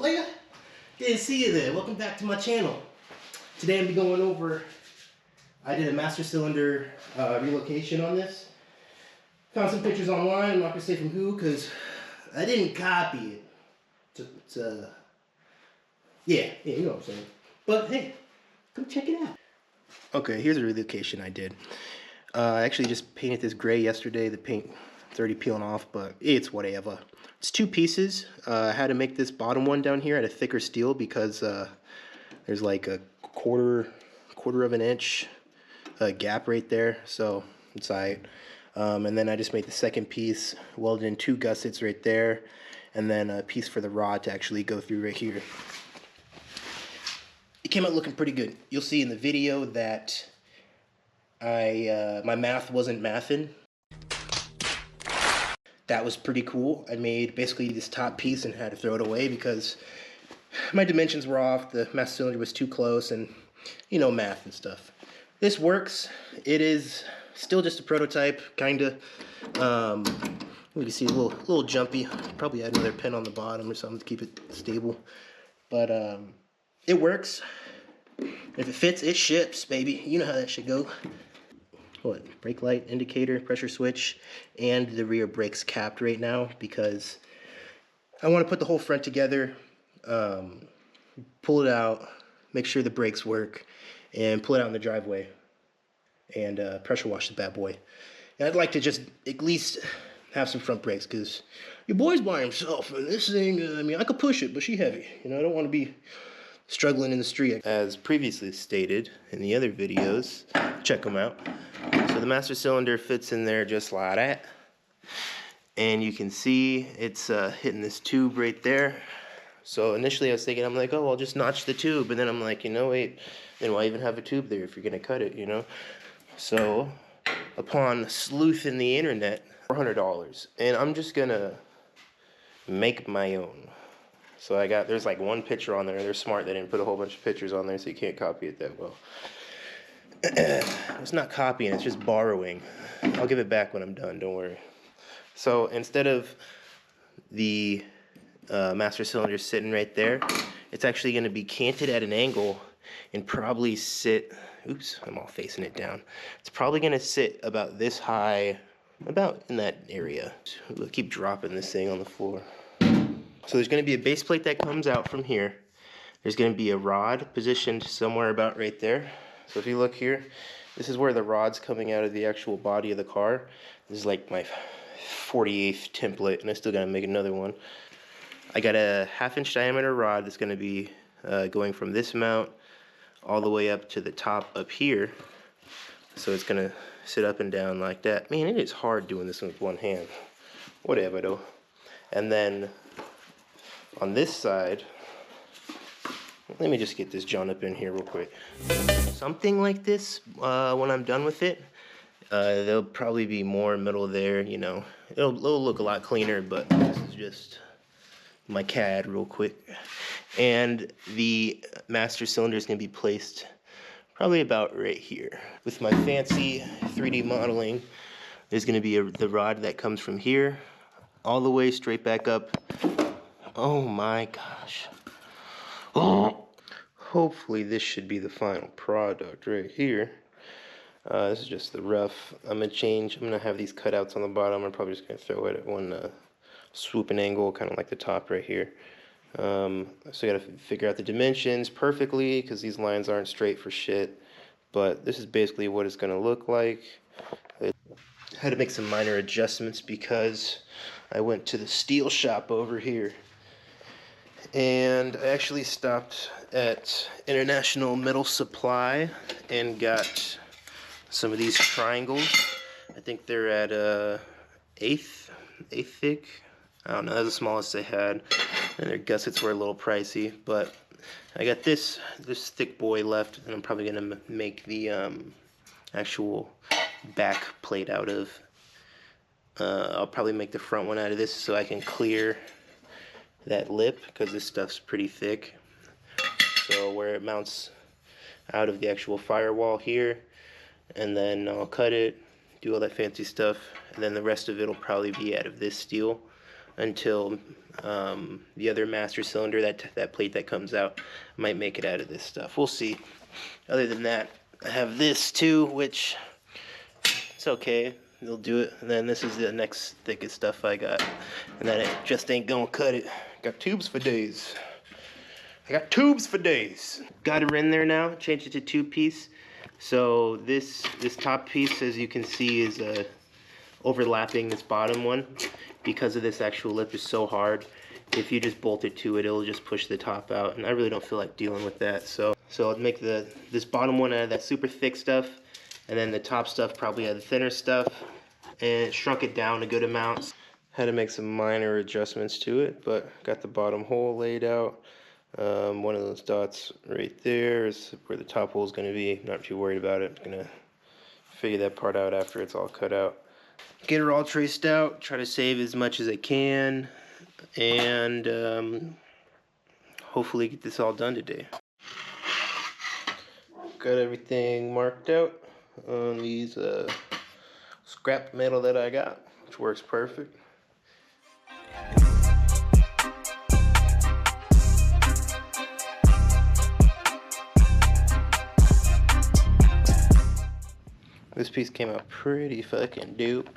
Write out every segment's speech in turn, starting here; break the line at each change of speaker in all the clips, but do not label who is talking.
player? Didn't see you there. Welcome back to my channel. Today I'm going over, I did a master cylinder relocation on this. Found some pictures online. I'm not going to say from who because I didn't copy it. Yeah, you know what I'm saying. But hey, come check it out. Okay, here's a relocation I did. I actually just painted this gray yesterday. The paint is already peeling off, but it's whatever. It's two pieces. I had to make this bottom one down here at a thicker steel because there's like a quarter of an inch gap right there, so it's alright. And then I just made the second piece, welded in two gussets right there, and then a piece for the rod to actually go through right here. It came out looking pretty good. You'll see in the video that my math wasn't mathing. That was pretty cool. I made basically this top piece and had to throw it away because my dimensions were off, the master cylinder was too close, and you know, math and stuff. This works. It is still just a prototype, kinda. You can see a little jumpy. Probably add another pin on the bottom or something to keep it stable. But it works. If it fits, it ships, baby. You know how that should go. What? Brake light, indicator, pressure switch, and the rear brakes capped right now because I want to put the whole front together, pull it out, make sure the brakes work, and pull it out in the driveway and pressure wash the bad boy. And I'd like to just at least have some front brakes because your boy's by himself and this thing, I mean, I could push it, but she heavy. You know, I don't want to be struggling in the street. As previously stated in the other videos, check them out. So the master cylinder fits in there just like that. And you can see it's hitting this tube right there. So initially I was thinking, I'm like, oh, I'll just notch the tube. And then I'm like, you know, wait, then why even have a tube there if you're going to cut it, you know? So upon sleuthing the internet, $400. And I'm just going to make my own. So there's like one picture on there. They're smart. They didn't put a whole bunch of pictures on there, so you can't copy it that well. It's not copying, it's just borrowing. I'll give it back when I'm done, don't worry. So instead of the master cylinder sitting right there, it's actually going to be canted at an angle and probably sit, oops, I'm all facing it down. It's probably going to sit about this high, about in that area. We'll keep dropping this thing on the floor. So there's going to be a base plate that comes out from here. There's going to be a rod positioned somewhere about right there. So if you look here, this is where the rod's coming out of the actual body of the car. This is like my 48th template, and I still got to make another one. I got a 1/2 inch diameter rod that's going to be going from this mount all the way up to the top up here. So it's going to sit up and down like that. Man, it is hard doing this with one hand. Whatever though. And then on this side, let me just get this John up in here real quick. Something like this, when I'm done with it, there'll probably be more metal there, you know. It'll look a lot cleaner, but this is just my CAD real quick. And the master cylinder is going to be placed probably about right here. With my fancy 3D modeling, there's going to be the rod that comes from here all the way straight back up. Oh my gosh. Oh. Hopefully this should be the final product right here. This is just the rough. I'm gonna have these cutouts on the bottom. I'm probably just gonna throw it at one swooping angle, kind of like the top right here. So I gotta figure out the dimensions perfectly because these lines aren't straight for shit. But this is basically what it's gonna look like. I had to make some minor adjustments because I went to the steel shop over here. And I actually stopped at International Metal Supply and got some of these triangles. I think they're at eighth thick. I don't know, that's the smallest they had. And their gussets were a little pricey, but I got this thick boy left, and I'm probably gonna make the actual back plate out of. I'll probably make the front one out of this so I can clear that lip because this stuff's pretty thick. So where it mounts out of the actual firewall here, and then I'll cut it, do all that fancy stuff, and then the rest of it will probably be out of this steel. until the other master cylinder, that plate that comes out, might make it out of this stuff. We'll see. Other than that, I have this too, which it's okay. It'll do it. And then this is the next thickest stuff I got, and then it just ain't gonna cut it. Got tubes for days. I got tubes for days. Got her in there now. Changed it to 2-piece. So this top piece, as you can see, is overlapping this bottom one. Because of this actual lip is so hard, if you just bolt it to it, it'll just push the top out, and I really don't feel like dealing with that. So I'll make this bottom one out of that super thick stuff, and then the top stuff probably out of the thinner stuff, and shrunk it down a good amount. Had to make some minor adjustments to it, but got the bottom hole laid out. One of those dots right there is where the top hole is going to be. Not too worried about it. I'm going to figure that part out after it's all cut out. Get her all traced out, try to save as much as I can, and hopefully get this all done today. Got everything marked out on these scrap metal that I got, which works perfect. This piece came out pretty fucking dope.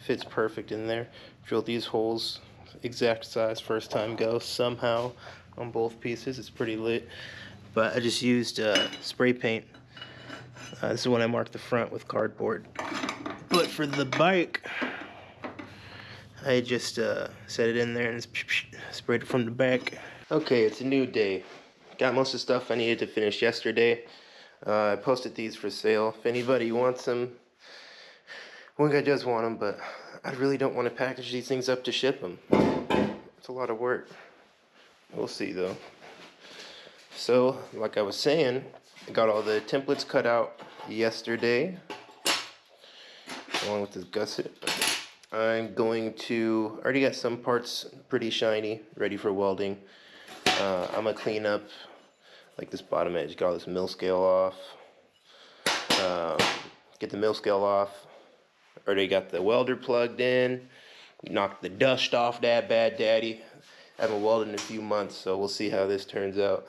Fits perfect in there. Drilled these holes exact size first time go somehow on both pieces. It's pretty lit. But I just used spray paint. This is when I marked the front with cardboard. But for the bike, I just set it in there and sprayed it from the back. Okay, it's a new day. Got most of the stuff I needed to finish yesterday. I posted these for sale. If anybody wants them, one guy does want them, but I really don't want to package these things up to ship them. It's a lot of work. We'll see though. So, like I was saying, I got all the templates cut out yesterday, along with this gusset. I'm going to, I already got some parts pretty shiny, ready for welding. I'm going to clean up like this bottom edge, got all this mill scale off. Get the mill scale off. Already got the welder plugged in. Knocked the dust off that bad daddy. I haven't welded in a few months, so we'll see how this turns out.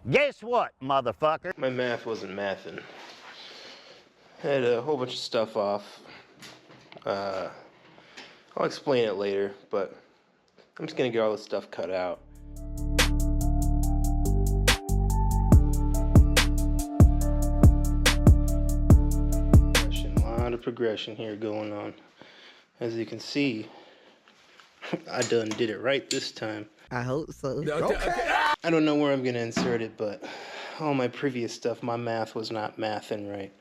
Guess what, motherfucker?
My math wasn't mathing. I had a whole bunch of stuff off. I'll explain it later, but I'm just gonna get all this stuff cut out. A lot of progression here going on. As you can see, I done did it right this time.
I hope so.
Okay. I don't know where I'm gonna insert it, but all my previous stuff, my math was not mathing right.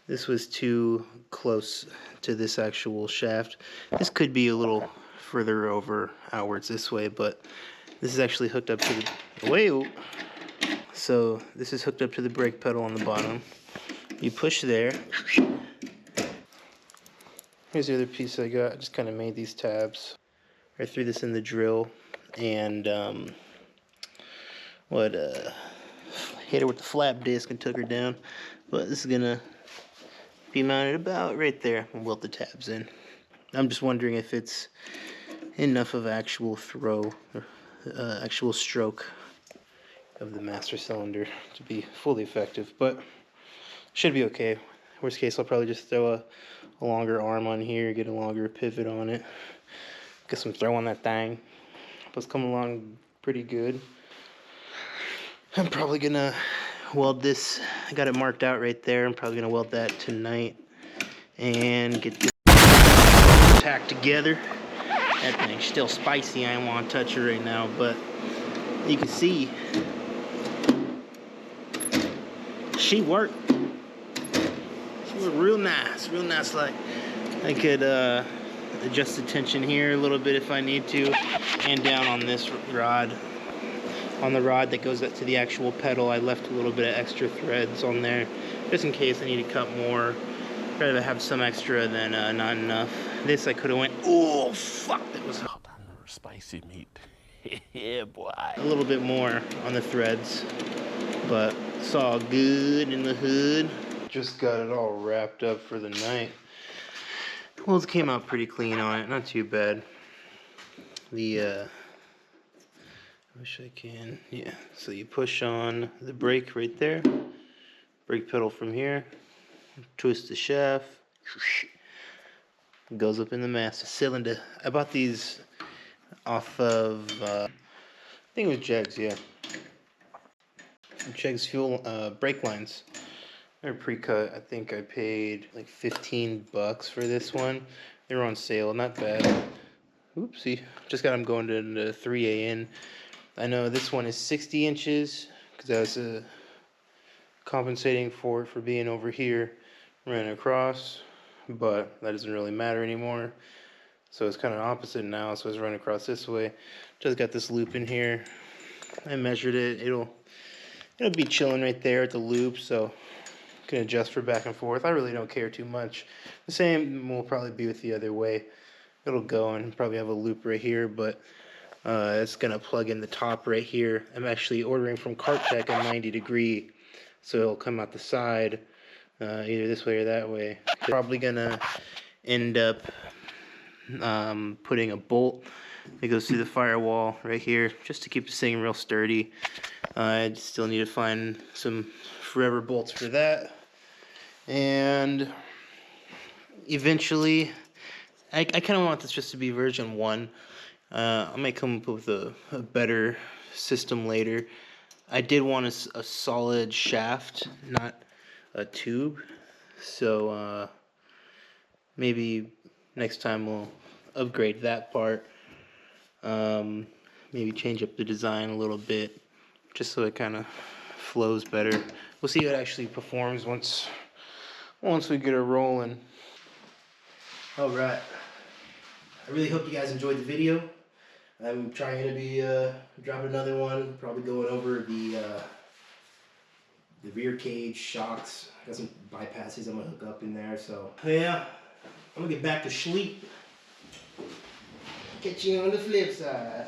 This was too close to this actual shaft. This could be a little further over outwards this way, but this is actually hooked up to the wheel. So this is hooked up to the brake pedal on the bottom. You push there. Here's the other piece I got. I just kind of made these tabs. I threw this in the drill and hit her with the flap disc and took her down. But this is gonna be mounted about right there and weld the tabs in. I'm just wondering if it's enough of actual throw or actual stroke of the master cylinder to be fully effective, but should be okay. Worst case, I'll probably just throw a longer arm on here, get a longer pivot on it, get some throw on that thing. But it's coming along pretty good. I'm probably gonna weld this. I got it marked out right there. I'm probably gonna weld that tonight and get this tacked together. That thing's still spicy. I don't want to touch it right now, but you can see she worked. She worked real nice, real nice. Like I could adjust the tension here a little bit if I need to, and down on this rod. On the rod that goes up to the actual pedal, I left a little bit of extra threads on there, just in case I need to cut more. Rather have some extra than not enough. This I could have went, oh fuck, that was
Spicy meat. Yeah, boy.
a little bit more on the threads, but it's all good in the hood. Just got it all wrapped up for the night. Well, it came out pretty clean on it, not too bad. The I wish I can, yeah. So you push on the brake right there, brake pedal from here, twist the shaft, it goes up in the master cylinder. I bought these off of, I think it was Jegs, yeah. Jegs fuel brake lines. They're pre-cut. I think I paid like 15 bucks for this one. They were on sale, not bad. Oopsie, just got them going to the 3AN. I know this one is 60 inches because I was compensating for it for being over here, ran across, but that doesn't really matter anymore. So it's kind of opposite now, so it's running across this way. Just got this loop in here. I measured it. It'll be chilling right there at the loop, so I can adjust for back and forth. I really don't care too much. The same will probably be with the other way. It'll go and probably have a loop right here, but it's gonna plug in the top right here. I'm actually ordering from Cartech a 90-degree, so it'll come out the side, either this way or that way. Probably gonna end up putting a bolt that goes through the firewall right here, just to keep this thing real sturdy. I still need to find some forever bolts for that, and eventually, I kind of want this just to be version 1. I might come up with a better system later. I did want a solid shaft, not a tube. So maybe next time we'll upgrade that part. Maybe change up the design a little bit, just so it kind of flows better. We'll see how it actually performs once we get it rolling. All right. I really hope you guys enjoyed the video. I'm trying to be dropping another one, probably going over the rear cage shocks. Got some bypasses I'm gonna hook up in there. So yeah, I'm gonna get back to sleep. Catch you on the flip side.